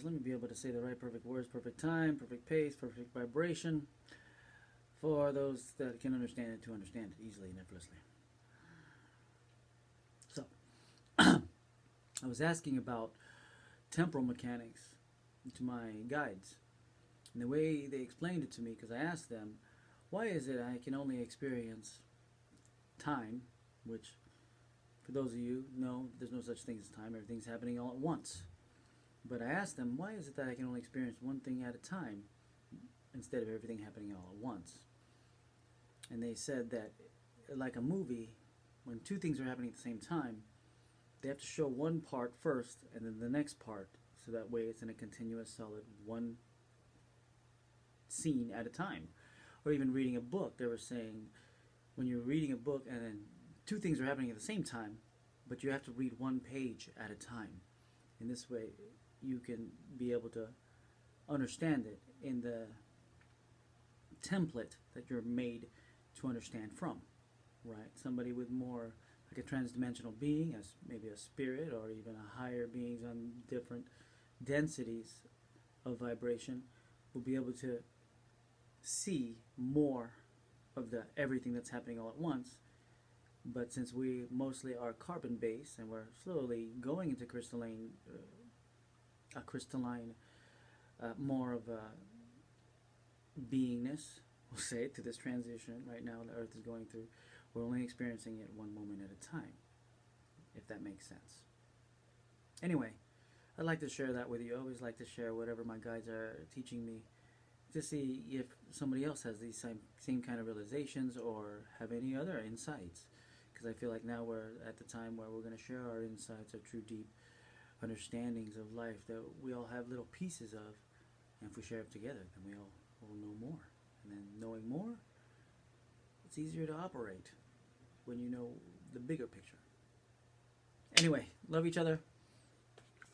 let me be able to say the right perfect words, perfect time, perfect pace, perfect vibration for those that can understand it to understand it easily and effortlessly. So, I was asking about temporal mechanics to my guides. And the way they explained it to me, because I asked them, why is it I can only experience time, which, for those of you know, there's no such thing as time, everything's happening all at once. But I asked them, why is it that I can only experience one thing at a time instead of everything happening all at once? And they said that, like a movie, when two things are happening at the same time, they have to show one part first and then the next part, so that way it's in a continuous, solid one scene at a time. Or even reading a book, they were saying when you're reading a book and then two things are happening at the same time, but you have to read one page at a time. In this way, you can be able to understand it in the template that you're made to understand from, right? Somebody with more like a transdimensional being, as maybe a spirit or even a higher beings on different densities of vibration, will be able to see more of the everything that's happening all at once. But since we mostly are carbon based and we're slowly going into crystalline, more of a beingness, we'll say, to this transition right now the Earth is going through, we're only experiencing it one moment at a time, if that makes sense. Anyway, I'd like to share that with you. I always like to share whatever my guides are teaching me, to see if somebody else has these same kind of realizations or have any other insights. Because I feel like now we're at the time where we're going to share our insights, our true deep understandings of life that we all have little pieces of. And if we share them together, then we all will know more. And then knowing more, it's easier to operate when you know the bigger picture. Anyway, love each other.